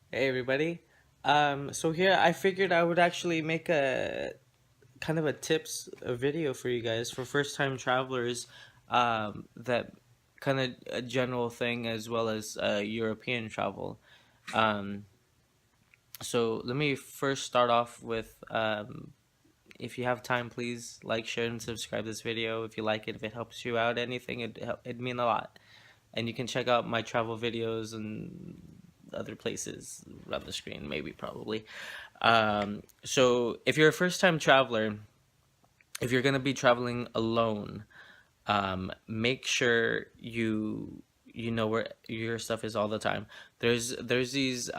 Hey everybody. So here I figured I would actually make a kind of a tips video for you guys for first time travelers, that kind of a general thing as well as European travel. Um, so let me first start off with if you have time, please like, share, and subscribe this video if you like it. If it helps you out, anything, it'd mean a lot. And you can check out my travel videos and other places around the screen, maybe, probably. So if you're a first time traveler, if you're gonna be traveling alone, make sure you know where your stuff is all the time. There's these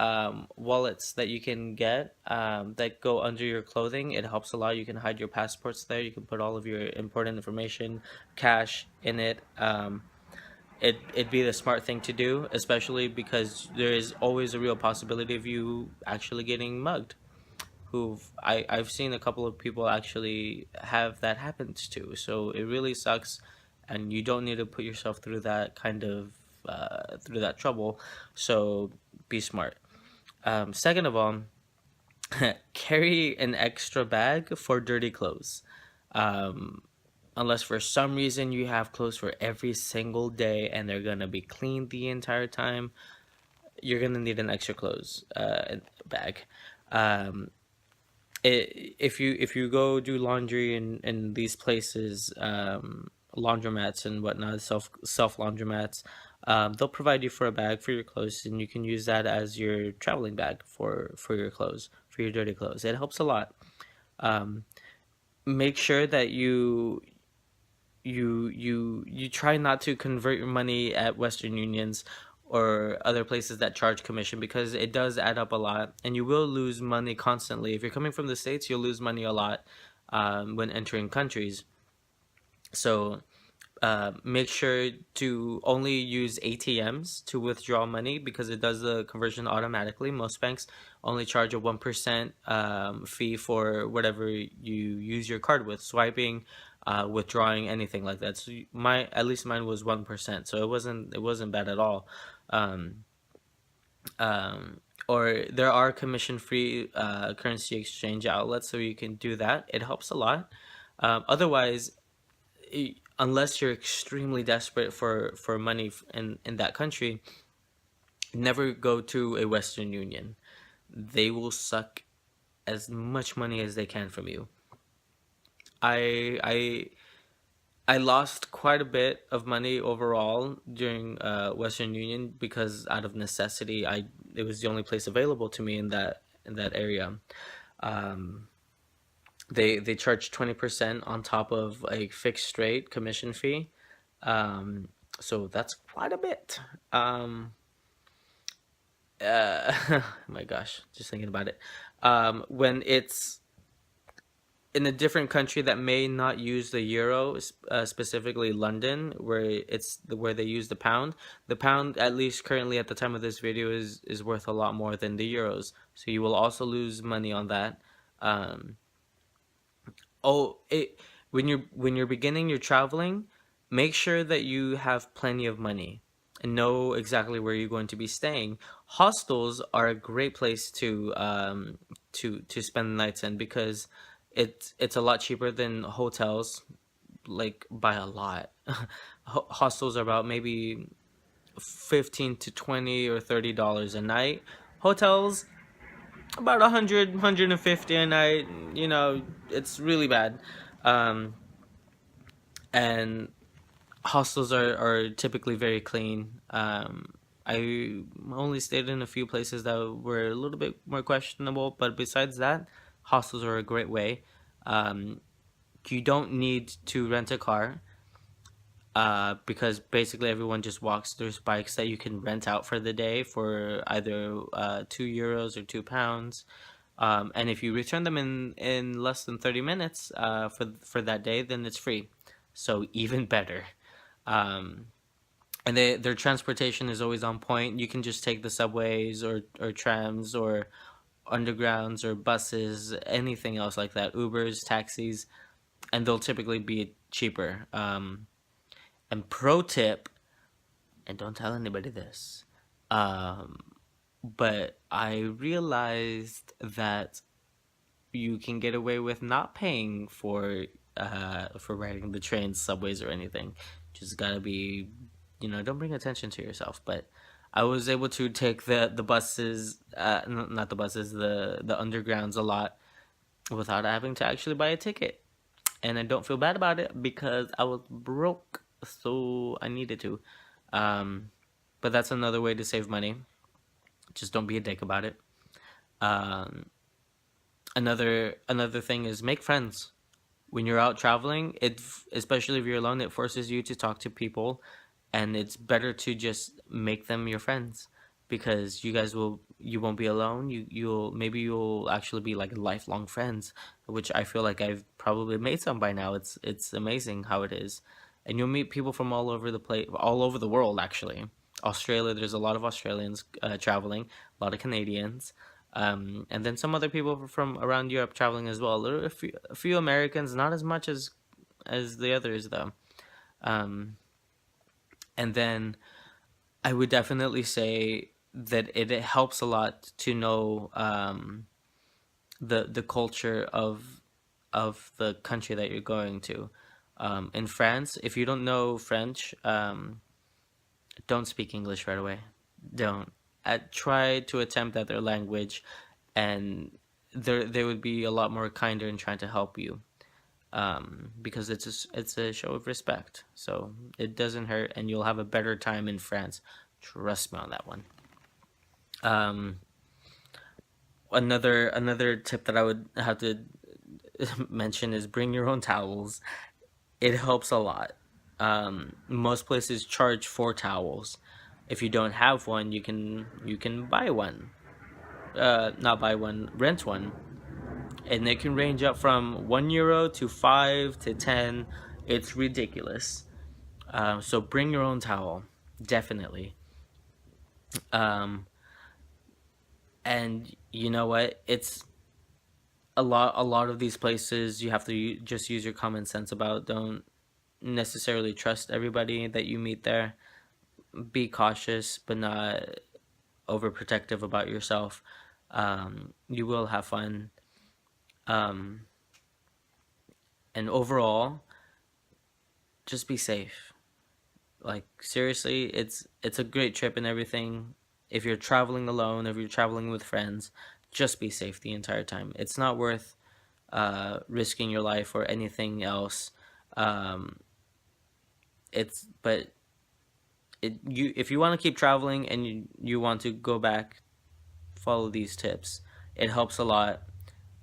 wallets that you can get that go under your clothing. It helps a lot. You can hide your passports there. You can put all of your important information, cash in it. It'd be the smart thing to do, especially because there is always a real possibility of you actually getting mugged. I've seen a couple of people actually have that happens to. So it really sucks, and you don't need to put yourself through that kind of through that trouble. So be smart. Second of all, carry an extra bag for dirty clothes. Um, Unless for some reason you have clothes for every single day and they're gonna be clean the entire time, you're gonna need an extra clothes bag. Um, if you go do laundry in these places, laundromats and whatnot, self laundromats, they'll provide you for a bag for your clothes, and you can use that as your traveling bag for your clothes, for your dirty clothes. It helps a lot. Um, Make sure that you try not to convert your money at Western Unions or other places that charge commission, because it does add up a lot and you will lose money constantly. If you're coming from the States, you'll lose money a lot when entering countries. So make sure to only use ATMs to withdraw money, because it does the conversion automatically. Most banks only charge a 1% fee for whatever you use your card with, swiping, withdrawing, anything like that. So at least mine was 1%, so it wasn't bad at all. Um, or there are commission free currency exchange outlets, so you can do that. It helps a lot. Otherwise, unless you're extremely desperate for money in that country, never go to a Western Union. They will suck as much money as they can from you. I I I lost quite a bit of money overall during Western Union, because out of necessity, I it was the only place available to me in that area. Um, they charge 20% on top of a fixed rate commission fee. Um, so that's quite a bit. My gosh, just thinking about it. When it's in a different country that may not use the euro, specifically London, where they use the pound, at least currently at the time of this video, is worth a lot more than the euros. So you will also lose money on that. Um, Oh, it when you're beginning your traveling, make sure that you have plenty of money and know exactly where you're going to be staying. Hostels are a great place to spend the nights in, because it's a lot cheaper than hotels, like by a lot. Hostels are about maybe 15 to 20 or $30 a night. Hotels about 150 a night. It's really bad. um and hostels are typically very clean. I only stayed in a few places that were a little bit more questionable, but besides that, hostels are a great way. um you don't need to rent a car, because basically everyone just walks. There's bikes that you can rent out for the day for either €2 or £2. And if you return them in less than 30 minutes for that day, then it's free. So even better. Um, and their transportation is always on point. You can just take the subways or trams or undergrounds or buses, anything else like that, Ubers, taxis, and they'll typically be cheaper. And pro tip, and don't tell anybody this, um, but I realized that you can get away with not paying for riding the trains, subways, or anything. Just gotta be, don't bring attention to yourself. But I was able to take the buses, not the buses, the undergrounds a lot without having to actually buy a ticket. And I don't feel bad about it because I was broke, so I needed to. Um, but that's another way to save money. Just don't be a dick about it. Um, another thing is make friends when you're out traveling. It, especially if you're alone, it forces you to talk to people, and it's better to just make them your friends, because you won't be alone. You'll actually be like lifelong friends, which I feel like I've probably made some by now. It's amazing how it is. And you'll meet people from all over the place, all over the world actually. Australia, there's a lot of Australians traveling, a lot of Canadians, and then some other people from around Europe traveling as well. There are a few Americans, not as much as the others though. Um, and then I would definitely say that it helps a lot to know the culture of the country that you're going to. In France, if you don't know French, don't speak English right away. Don't. Try to attempt at their language, and they would be a lot more kinder in trying to help you. Because it's a show of respect. So it doesn't hurt, and you'll have a better time in France. Trust me on that one. Um, another tip that I would have to mention is bring your own towels. It helps a lot. Most places charge for towels. If you don't have one, you can buy one. Not buy one, rent one, and they can range up from €1 to 5 to 10. It's ridiculous. So bring your own towel, definitely. Um, and you know what? It's a lot of these places you have to just use your common sense about. Don't necessarily trust everybody that you meet there. Be cautious, but not overprotective about yourself. You will have fun. Um, and overall, just be safe. Like seriously, it's a great trip and everything. If you're traveling alone, if you're traveling with friends, just be safe the entire time. It's not worth risking your life or anything else. Um, but you if you want to keep traveling and you want to go back, follow these tips. It helps a lot.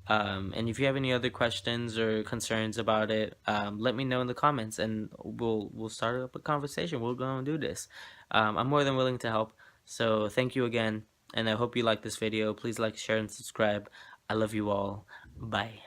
And if you have any other questions or concerns about it, let me know in the comments, and we'll start up a conversation. We'll go and do this. I'm more than willing to help. So thank you again, and I hope you like this video. Please like, share, and subscribe. I love you all. Bye.